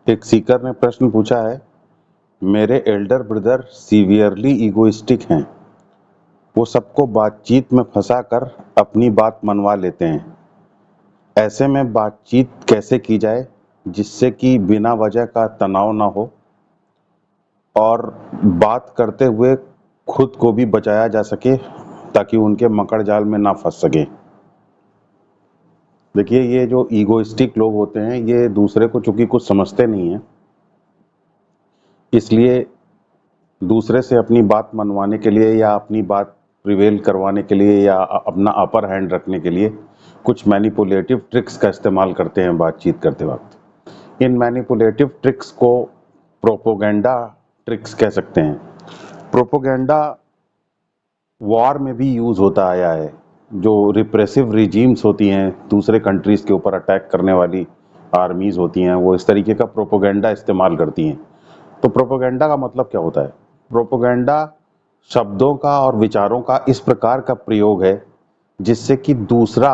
एक सीकर ने प्रश्न पूछा है, मेरे एल्डर ब्रदर सीवियरली ईगोइस्टिक हैं। वो सबको बातचीत में फंसा कर अपनी बात मनवा लेते हैं। ऐसे में बातचीत कैसे की जाए जिससे कि बिना वजह का तनाव ना हो और बात करते हुए खुद को भी बचाया जा सके ताकि उनके मकड़ जाल में ना फंस सके। देखिए, ये जो ईगोइस्टिक लोग होते हैं ये दूसरे को चूंकि कुछ समझते नहीं हैं, इसलिए दूसरे से अपनी बात मनवाने के लिए या अपनी बात प्रिवेल करवाने के लिए या अपना अपर हैंड रखने के लिए कुछ मैनिपुलेटिव ट्रिक्स का इस्तेमाल करते हैं बातचीत करते वक्त। इन मैनिपुलेटिव ट्रिक्स को प्रोपोगेंडा ट्रिक्स कह सकते हैं। प्रोपोगेंडा वॉर में भी यूज होता आया है। जो रिप्रेसिव रिजीम्स होती हैं, दूसरे कंट्रीज के ऊपर अटैक करने वाली आर्मीज होती हैं, वो इस तरीके का प्रोपोगेंडा इस्तेमाल करती हैं। तो प्रोपोगेंडा का मतलब क्या होता है? प्रोपोगेंडा शब्दों का और विचारों का इस प्रकार का प्रयोग है जिससे कि दूसरा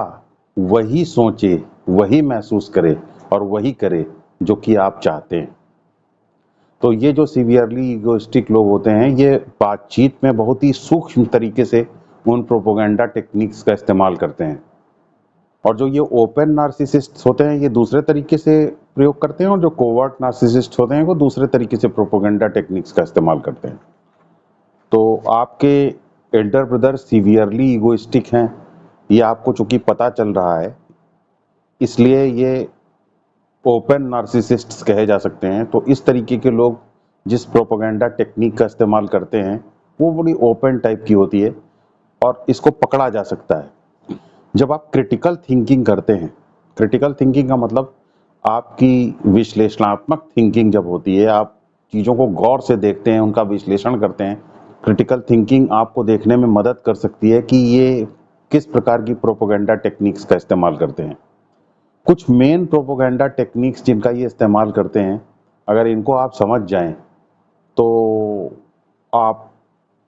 वही सोचे, वही महसूस करे और वही करे जो कि आप चाहते हैं। तो ये जो सीवियरली ईगोइस्टिक लोग होते हैं ये बातचीत में बहुत ही सूक्ष्म तरीके से उन प्रोपोगेंडा टेक्निक्स का इस्तेमाल करते हैं। और जो ये ओपन नार्सिसिस्ट होते हैं ये दूसरे तरीके से प्रयोग करते हैं, और जो कोवर्ट नार्सिसिस्ट होते हैं वो दूसरे तरीके से प्रोपोगेंडा टेक्निक्स का इस्तेमाल करते हैं। तो आपके एल्डर ब्रदर सीवियरली ईगोइस्टिक हैं, ये आपको चूंकि पता चल रहा है, इसलिए ये ओपन नार्सिसिस्ट्स कहे जा सकते हैं। तो इस तरीके के लोग जिस प्रोपोगेंडा टेक्निक का इस्तेमाल करते हैं वो बड़ी ओपन टाइप की होती है और इसको पकड़ा जा सकता है। जब आप क्रिटिकल थिंकिंग करते हैं, क्रिटिकल थिंकिंग का मतलब आपकी विश्लेषणात्मक थिंकिंग जब होती है, आप चीज़ों को गौर से देखते हैं, उनका विश्लेषण करते हैं। क्रिटिकल थिंकिंग आपको देखने में मदद कर सकती है कि ये किस प्रकार की प्रोपोगेंडा टेक्निक्स का इस्तेमाल करते हैं। कुछ मेन प्रोपोगेंडा टेक्निक्स जिनका ये इस्तेमाल करते हैं, अगर इनको आप समझ जाएं तो आप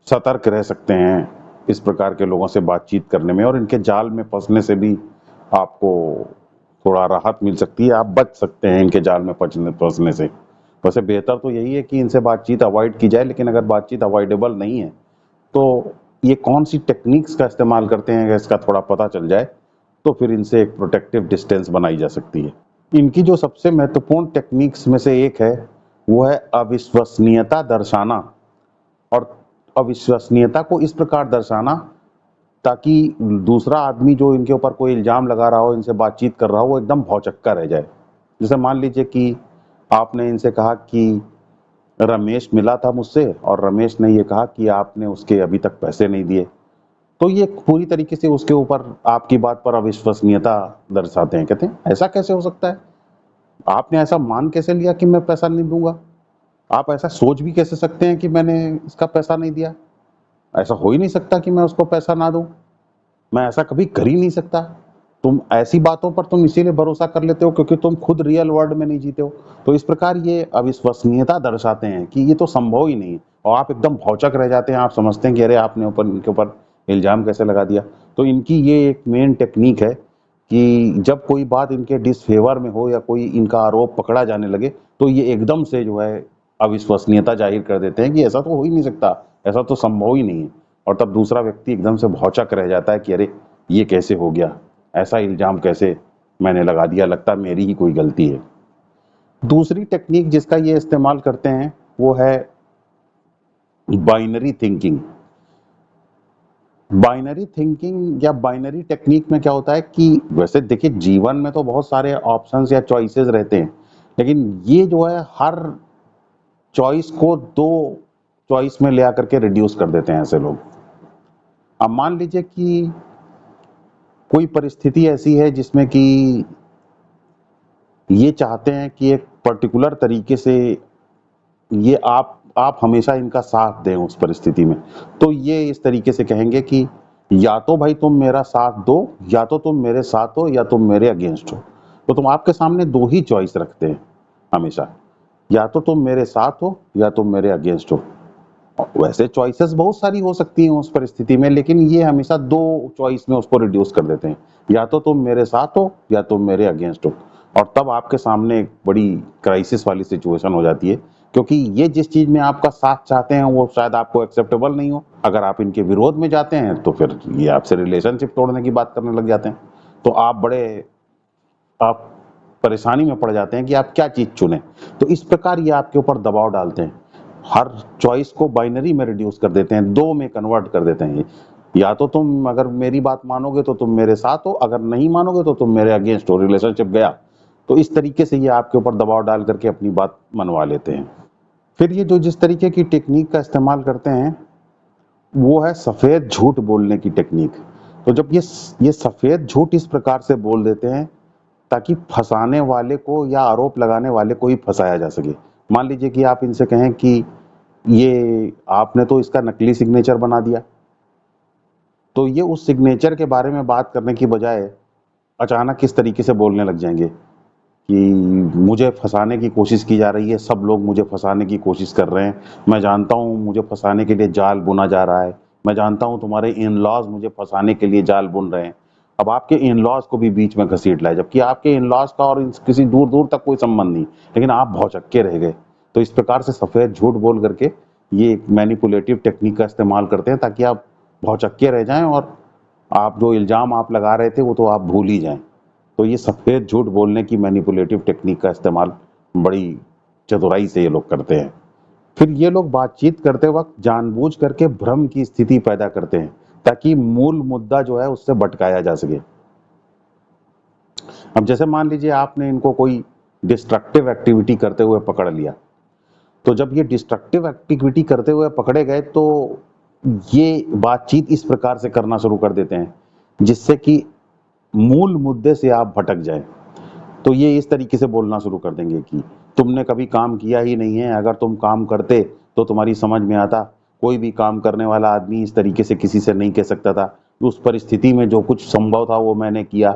सतर्क रह सकते हैं इस प्रकार के लोगों से बातचीत करने में, और इनके जाल में फंसने से भी आपको थोड़ा राहत मिल सकती है। आप बच सकते हैं इनके जाल में फंसने से। वैसे बेहतर तो यही है कि इनसे बातचीत अवॉइड की जाए, लेकिन अगर बातचीत अवॉइडेबल नहीं है तो ये कौन सी टेक्निक्स का इस्तेमाल करते हैं अगर इसका थोड़ा पता चल जाए तो फिर इनसे एक प्रोटेक्टिव डिस्टेंस बनाई जा सकती है। इनकी जो सबसे महत्वपूर्ण टेक्निक्स में से एक है वो है अविश्वसनीयता दर्शाना। और अविश्वसनीयता को इस प्रकार दर्शाना ताकि दूसरा आदमी जो इनके ऊपर कोई इल्जाम लगा रहा हो, इनसे बातचीत कर रहा हो, वो एकदम भौचक्का रह जाए। जैसे मान लीजिए कि आपने इनसे कहा कि रमेश मिला था मुझसे और रमेश ने ये कहा कि आपने उसके अभी तक पैसे नहीं दिए। तो ये पूरी तरीके से उसके ऊपर आपकी बात पर अविश्वसनीयता दर्शाते हैं। कहते हैं ऐसा कैसे हो सकता है, आपने ऐसा मान कैसे लिया कि मैं पैसा नहीं दूंगा, आप ऐसा सोच भी कैसे सकते हैं कि मैंने इसका पैसा नहीं दिया, ऐसा हो ही नहीं सकता कि मैं उसको पैसा ना दूं, मैं ऐसा कभी कर ही नहीं सकता। तुम ऐसी बातों पर तुम इसीलिए भरोसा कर लेते हो क्योंकि तुम खुद रियल वर्ल्ड में नहीं जीते हो। तो इस प्रकार ये अविश्वसनीयता दर्शाते हैं कि ये तो संभव ही नहीं है, और आप एकदम भौचक रह जाते हैं। आप समझते हैं कि अरे आपने इनके ऊपर इल्जाम कैसे लगा दिया। तो इनकी ये एक मेन टेक्निक है कि जब कोई बात इनके डिसफेवर में हो या कोई इनका आरोप पकड़ा जाने लगे तो ये एकदम से जो है अविश्वसनीयता जाहिर कर देते हैं कि ऐसा तो हो ही नहीं सकता, ऐसा तो संभव ही नहीं है। और तब दूसरा व्यक्ति एकदम से भौचक रह जाता है कि अरे ये कैसे हो गया, ऐसा इल्जाम कैसे मैंने लगा दिया, लगता मेरी ही कोई गलती है। दूसरी टेक्निक जिसका ये इस्तेमाल करते हैं वो है बाइनरी थिंकिंग। बाइनरी थिंकिंग या बाइनरी टेक्निक में क्या होता है कि वैसे देखिए जीवन में तो बहुत सारे ऑप्शंस या चॉइसेस रहते हैं, लेकिन ये जो है हर चॉइस को दो चॉइस में ले आकर के रिड्यूस कर देते हैं ऐसे लोग। अब मान लीजिए कि कोई परिस्थिति ऐसी है जिसमें कि ये चाहते हैं कि एक पर्टिकुलर तरीके से ये आप हमेशा इनका साथ दें उस परिस्थिति में। तो ये इस तरीके से कहेंगे कि या तो भाई तुम मेरा साथ दो, या तो तुम मेरे साथ हो, या तुम मेरे अगेंस्ट हो। तो तुम आपके सामने दो ही चॉइस रखते हैं हमेशा, या तो तुम मेरे साथ हो या तुम मेरे अगेंस्ट हो। वैसे चॉइसेस बहुत सारी हो सकती हैं उस परिस्थिति में, लेकिन ये हमेशा दो चॉइस में उसको रिड्यूस कर देते हैं, या तो तुम मेरे साथ हो या तुम मेरे अगेंस्ट हो। और तब आपके सामने एक बड़ी क्राइसिस वाली सिचुएशन हो जाती है, क्योंकि ये जिस चीज़ में आपका साथ चाहते हैं वो शायद आपको एक्सेप्टेबल नहीं हो। अगर आप इनके विरोध में जाते हैं तो फिर ये आपसे रिलेशनशिप तोड़ने की बात करने लग जाते हैं। तो आप परेशानी में पड़ जाते हैं कि आप क्या चीज़ चुनें। तो इस प्रकार ये आपके ऊपर दबाव डालते हैं। हर चॉइस को बाइनरी में रिड्यूस कर देते हैं, 2 में कन्वर्ट कर देते हैं ये। या तो तुम अगर मेरी बात मानोगे तो तुम मेरे साथ हो, अगर नहीं मानोगे तो तुम मेरे अगेंस्ट हो, रिलेशनशिप गया। तो इस तरीके से ये आपके ऊपर दबाव डाल करके अपनी बात मनवा लेते हैं। फिर ये जो जिस तरीके की टेक्निक का इस्तेमाल करते हैं, वो है सफ़ेद झूठ बोलने की टेक्निक। तो जब ये सफ़ेद झूठ इस प्रकार से बोल देते हैं ताकि फँसाने वाले को या आरोप लगाने वाले को ही फँसाया जा सके। मान लीजिए कि आप इनसे कहें कि ये आपने तो इसका नकली सिग्नेचर बना दिया। तो ये उस सिग्नेचर के बारे में बात करने की बजाय अचानक इस तरीके से बोलने लग जाएँगे कि मुझे फँसाने की कोशिश की जा रही है, सब लोग मुझे फँसाने की कोशिश कर रहे हैं। मैं जानता हूँ मुझे फँसाने के लिए जाल बुना जा रहा है। मैं जानता हूँ तुम्हारे इन-लॉज़ मुझे फँसाने के लिए जाल बुन रहे हैं। अब आपके इन-लॉज़ को भी बीच में घसीट लाए, जबकि आपके इन-लॉज़ का और किसी दूर-दूर तक कोई संबंध नहीं, लेकिन आप भौचक्के रह गए। तो इस प्रकार से सफ़ेद झूठ बोल करके ये एक मैनिपुलेटिव टेक्निक का इस्तेमाल करते हैं ताकि आप भौचक्के रह जाएँ और आप जो इल्ज़ाम आप लगा रहे थे वो तो आप भूल ही जाएँ। तो ये सफ़ेद झूठ बोलने की मैनिपुलेटिव टेक्निक का इस्तेमाल बड़ी चतुराई से ये लोग करते हैं। फिर ये लोग बातचीत करते वक़्त जानबूझ करके भ्रम की स्थिति पैदा करते हैं, ताकि मूल मुद्दा जो है उससे भटकाया जा सके। अब जैसे मान लीजिए आपने इनको कोई डिस्ट्रक्टिव एक्टिविटी करते हुए पकड़ लिया, तो जब ये डिस्ट्रक्टिव एक्टिविटी करते हुए पकड़े गए तो ये बातचीत इस प्रकार से करना शुरू कर देते हैं, जिससे कि मूल मुद्दे से आप भटक जाएँ। तो ये इस तरीके से बोलना शुरू कर देंगे कि तुमने कभी काम किया ही नहीं है, अगर तुम काम करते तो तुम्हारी समझ में आता। कोई भी काम करने वाला आदमी इस तरीके से किसी से नहीं कह सकता था। उस परिस्थिति में जो कुछ संभव था वो मैंने किया,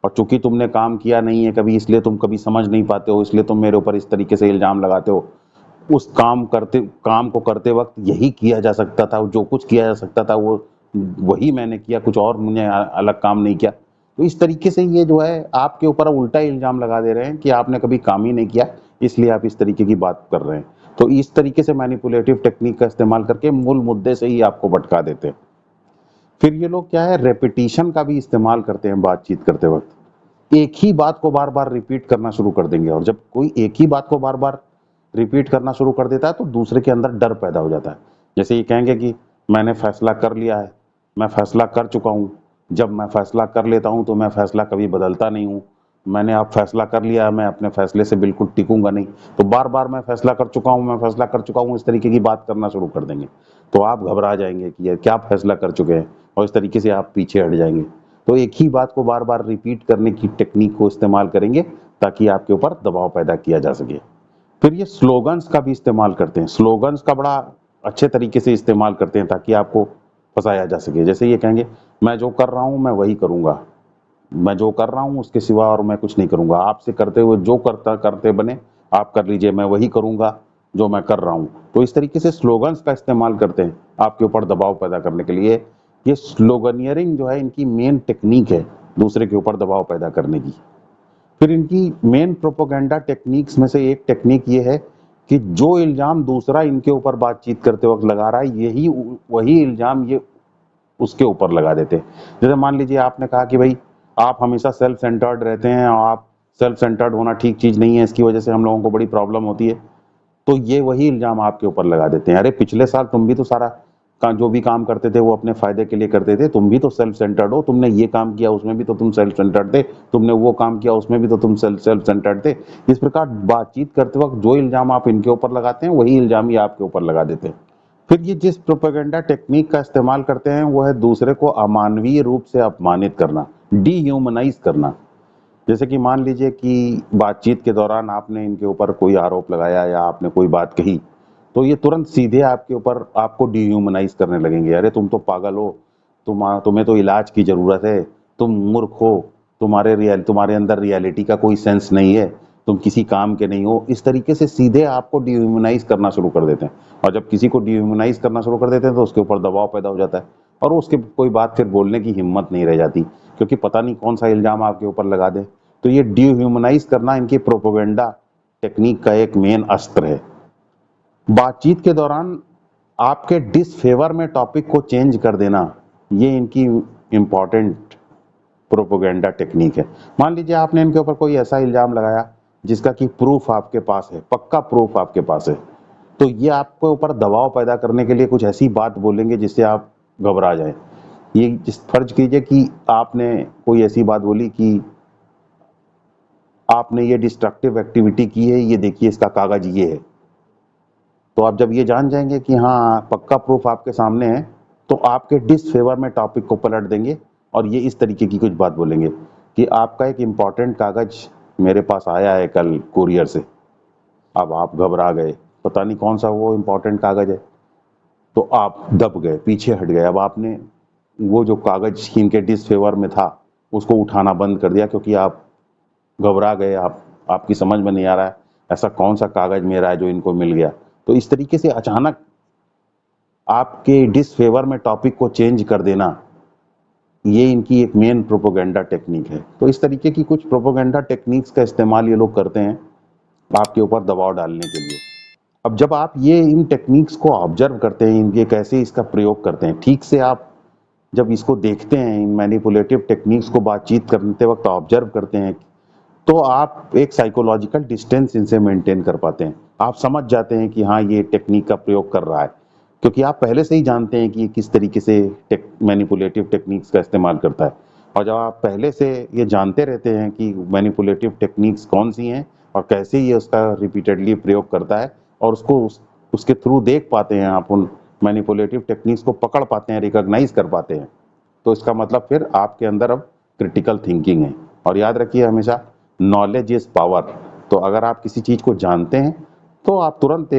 और चूँकि तुमने काम किया नहीं है कभी, इसलिए तुम कभी समझ नहीं पाते हो, इसलिए तुम मेरे ऊपर इस तरीके से इल्ज़ाम लगाते हो। उस काम को करते वक़्त यही किया जा सकता था, जो कुछ किया जा सकता था वो वही मैंने किया, कुछ और मैंने अलग काम नहीं किया। तो इस तरीके से ये जो है आपके ऊपर उल्टा इल्ज़ाम लगा दे रहे हैं कि आपने कभी काम ही नहीं किया, इसलिए आप इस तरीके की बात कर रहे हैं। तो इस तरीके से मैनिपुलेटिव टेक्निक का इस्तेमाल करके मूल मुद्दे से ही आपको भटका देते हैं। फिर ये लोग क्या है, रेपिटिशन का भी इस्तेमाल करते हैं बातचीत करते वक़्त। एक ही बात को बार-बार रिपीट करना शुरू कर देंगे, और जब कोई एक ही बात को बार-बार रिपीट करना शुरू कर देता है तो दूसरे के अंदर डर पैदा हो जाता है। जैसे ये कहेंगे कि मैंने फैसला कर लिया है, मैं फैसला कर चुका हूँ। जब मैं फैसला कर लेता हूँ तो मैं फैसला कभी बदलता नहीं हूँ। मैंने अब फैसला कर लिया है, मैं अपने फैसले से बिल्कुल टिकूँगा नहीं। तो बार-बार मैं फैसला कर चुका हूँ, मैं फैसला कर चुका हूँ, इस तरीके की बात करना शुरू कर देंगे। तो आप घबरा जाएँगे कि यार क्या फैसला कर चुके हैं, और इस तरीके से आप पीछे हट जाएँगे। तो एक ही बात को बार-बार रिपीट करने की टेक्निक को इस्तेमाल करेंगे ताकि आपके ऊपर दबाव पैदा किया जा सके। फिर ये स्लोगन्स का भी इस्तेमाल करते हैं। स्लोगन्स का बड़ा अच्छे तरीके से इस्तेमाल करते हैं ताकि आपको फँसाया जा सके। जैसे ये कहेंगे, मैं जो कर रहा हूँ मैं वही करूँगा। मैं जो कर रहा हूँ उसके सिवा और मैं कुछ नहीं करूँगा। आपसे करते हुए जो करते बने आप कर लीजिए, मैं वही करूँगा जो मैं कर रहा हूँ। तो इस तरीके से स्लोगन्स का इस्तेमाल करते हैं आपके ऊपर दबाव पैदा करने के लिए। ये स्लोगनियरिंग जो है इनकी मेन टेक्नीक है दूसरे के ऊपर दबाव पैदा करने की। फिर इनकी मेन प्रोपेगेंडा टेक्निक्स में से एक टेक्निक ये है कि जो इल्ज़ाम दूसरा इनके ऊपर बातचीत करते वक़्त लगा रहा है, यही वही इल्ज़ाम ये उसके ऊपर लगा देते हैं। जैसे मान लीजिए आपने कहा कि भई आप हमेशा सेल्फ सेंटर्ड रहते हैं, और आप सेल्फ सेंटर्ड होना ठीक चीज़ नहीं है, इसकी वज़ह से हम लोगों को बड़ी प्रॉब्लम होती है। तो ये वही इल्ज़ाम आपके ऊपर लगा देते हैं, अरे पिछले साल तुम भी तो सारा जो भी काम करते थे वो अपने फ़ायदे के लिए करते थे, तुम भी तो सेल्फ सेंटर्ड हो, तुमने ये काम किया उसमें भी तो तुम सेल्फ सेंटर्ड थे, तुमने वो काम किया उसमें भी तो तुम सेल्फ सेंटर्ड थे। इस प्रकार बातचीत करते वक़्त जो इल्ज़ाम आप इनके ऊपर लगाते हैं वही इल्ज़ाम ये आपके ऊपर लगा देते हैं। फिर ये जिस प्रोपेगेंडा टेक्निक का इस्तेमाल करते हैं वो है दूसरे को अमानवीय रूप से अपमानित करना, डिह्यूमनाइज़ करना। जैसे कि मान लीजिए कि बातचीत के दौरान आपने इनके ऊपर कोई आरोप लगाया या आपने कोई बात कही, तो ये तुरंत सीधे आपके ऊपर आपको डिह्यूमनाइज़ करने लगेंगे। अरे तुम तो पागल हो, तुम्हें तो इलाज की ज़रूरत है, तुम मूर्ख हो, तुम्हारे अंदर रियलिटी का कोई सेंस नहीं है, तुम किसी काम के नहीं हो। इस तरीके से सीधे आपको डिह्यूमनाइज़ करना शुरू कर देते हैं, और जब किसी को डिह्यूमनाइज़ करना शुरू कर देते हैं तो उसके ऊपर दबाव पैदा हो जाता है, और उसके कोई बात फिर बोलने की हिम्मत नहीं रह जाती, क्योंकि पता नहीं कौन-सा इल्ज़ाम आपके ऊपर लगा दें। तो ये डिह्यूमनाइज करना इनकी प्रोपेगेंडा टेक्निक का एक मेन अस्त्र है। बातचीत के दौरान आपके डिसफेवर में टॉपिक को चेंज कर देना, ये इनकी इम्पॉर्टेंट प्रोपेगेंडा टेक्निक है। मान लीजिए आपने इनके ऊपर कोई ऐसा इल्जाम लगाया जिसका कि प्रूफ आपके पास है, पक्का प्रूफ आपके पास है, तो ये आपके ऊपर दबाव पैदा करने के लिए कुछ ऐसी बात बोलेंगे जिससे आप घबरा जाएं। ये जिस फर्ज कीजिए कि आपने कोई ऐसी बात बोली कि आपने ये डिस्ट्रक्टिव एक्टिविटी की है, ये देखिए इसका कागज ये है। तो आप जब ये जान जाएंगे कि हाँ पक्का प्रूफ आपके सामने है, तो आपके डिसफेवर में टॉपिक को पलट देंगे और ये इस तरीके की कुछ बात बोलेंगे कि आपका एक इम्पॉर्टेंट कागज मेरे पास आया है कल कुरियर से। अब आप घबरा गए, पता नहीं कौन सा वो इम्पॉर्टेंट कागज है, तो आप दब गए, पीछे हट गए। अब आपने वो जो कागज इनके डिसफेवर में था उसको उठाना बंद कर दिया क्योंकि आप घबरा गए, आपकी समझ में नहीं आ रहा है ऐसा कौन सा कागज मेरा है जो इनको मिल गया। तो इस तरीके से अचानक आपके डिसफेवर में टॉपिक को चेंज कर देना, ये इनकी एक मेन प्रोपेगेंडा टेक्निक है। तो इस तरीके की कुछ प्रोपेगेंडा टेक्निक्स का इस्तेमाल ये लोग करते हैं आपके ऊपर दबाव डालने के लिए। अब जब आप ये इन टेक्निक्स को ऑब्जर्व करते हैं, इनके कैसे इसका प्रयोग करते हैं, ठीक से आप जब इसको देखते हैं, इन मैनिपुलेटिव टेक्निक्स को बातचीत करते वक्त ऑब्जर्व करते हैं, तो आप एक साइकोलॉजिकल डिस्टेंस इनसे मेंटेन कर पाते हैं। आप समझ जाते हैं कि हाँ ये टेक्निक का प्रयोग कर रहा है, क्योंकि आप पहले से ही जानते हैं कि ये किस तरीके से मैनिपुलेटिव टेक्निक्स का इस्तेमाल करता है। और जब आप पहले से ये जानते रहते हैं कि मैनिपुलेटिव टेक्निक्स कौन सी हैं और कैसे ये उसका रिपीटेडली प्रयोग करता है, और उसके थ्रू देख पाते हैं, आप उन मैनिपुलेटिव टेक्निक्स को पकड़ पाते हैं, रिकॉग्नाइज कर पाते हैं, तो इसका मतलब फिर आपके अंदर अब क्रिटिकल थिंकिंग है। और याद रखिए हमेशा, नॉलेज इज पावर। तो अगर आप किसी चीज को जानते हैं तो आप तुरंत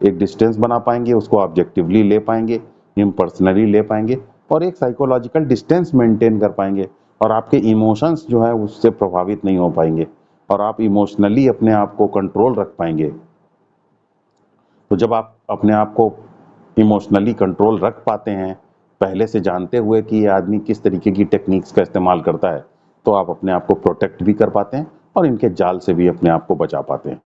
एक डिस्टेंस बना पाएंगे, उसको ऑब्जेक्टिवली ले पाएंगे, इम्पर्सनली ले पाएंगे, और एक साइकोलॉजिकल डिस्टेंस मेंटेन कर पाएंगे, और आपके इमोशंस जो है उससे प्रभावित नहीं हो पाएंगे, और आप इमोशनली अपने आप को कंट्रोल रख पाएंगे। तो जब आप अपने आप को इमोशनली कंट्रोल रख पाते हैं, पहले से जानते हुए कि ये आदमी किस तरीके की टेक्निक्स का इस्तेमाल करता है, तो आप अपने आप को प्रोटेक्ट भी कर पाते हैं और इनके जाल से भी अपने आप को बचा पाते हैं।